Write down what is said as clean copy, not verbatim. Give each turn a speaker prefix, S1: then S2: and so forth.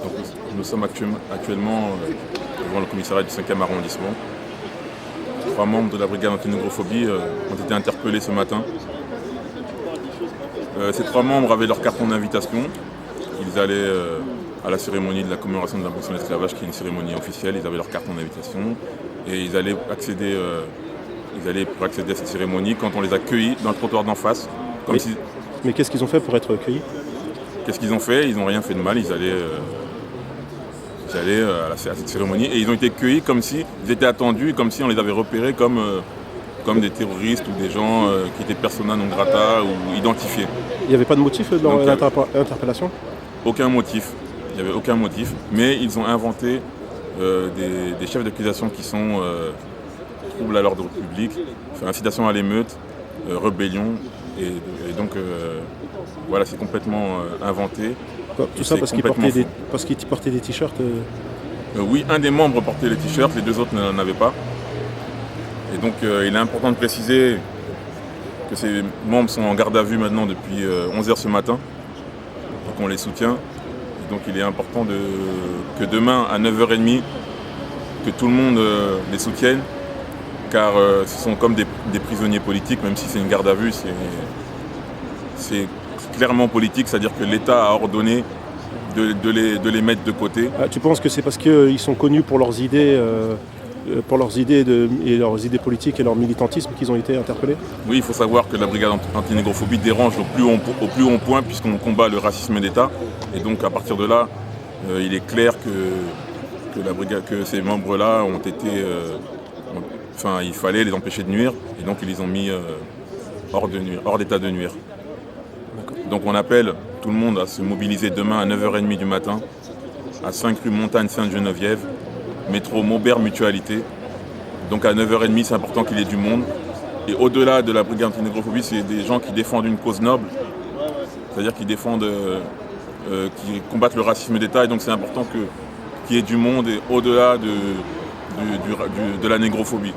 S1: Donc, nous sommes actuellement devant le commissariat du 5e arrondissement. 3 membres de la brigade anti-négrophobie ont été interpellés ce matin. Ces 3 membres avaient leur carton d'invitation. Ils allaient à la cérémonie de la commémoration de l'abolition de l'esclavage, qui est une cérémonie officielle. Ils avaient leur carton d'invitation et ils allaient pour accéder à cette cérémonie quand on les a cueillis dans le trottoir d'en face.
S2: Mais qu'est-ce qu'ils ont fait pour être cueillis?
S1: Qu'est-ce qu'ils ont fait? Ils n'ont rien fait de mal. Ils allaient à cette cérémonie et ils ont été cueillis comme s'ils étaient attendus, comme si on les avait repérés comme des terroristes ou des gens qui étaient persona non grata ou identifiés.
S2: Il n'y avait pas de motif dans l'interpellation?
S1: Aucun motif. Il n'y avait aucun motif, mais ils ont inventé des chefs d'accusation qui sont troubles à l'ordre public, incitation à l'émeute, rébellion, et donc voilà, c'est complètement inventé.
S2: Tout ça parce qu'ils portaient des t-shirts
S1: Oui, un des membres portait les t-shirts, les 2 autres n'en avaient pas. Et donc il est important de préciser que ces membres sont en garde à vue maintenant depuis 11h ce matin, et qu'on les soutient. Et donc il est important que demain à 9h30, que tout le monde les soutienne, car ce sont comme des prisonniers politiques, même si c'est une garde à vue, c'est clairement politique, c'est-à-dire que l'État a ordonné de les mettre de côté.
S2: Ah, tu penses que c'est parce qu'ils sont connus pour leurs idées et leurs idées politiques et leur militantisme qu'ils ont été interpellés?
S1: Oui, il faut savoir que la brigade anti-négrophobie dérange au plus haut point puisqu'on combat le racisme d'État. Et donc à partir de là, il est clair que ces membres-là ont été... il fallait les empêcher de nuire et donc ils les ont mis hors d'état de nuire. Donc on appelle tout le monde à se mobiliser demain à 9h30 du matin à 5 rue Montagne Sainte-Geneviève, métro Maubert Mutualité. Donc à 9h30, c'est important qu'il y ait du monde. Et au-delà de la brigade anti-négrophobie, c'est des gens qui défendent une cause noble, c'est-à-dire qui combattent le racisme d'État. Et donc c'est important qu'il y ait du monde et au-delà de la négrophobie.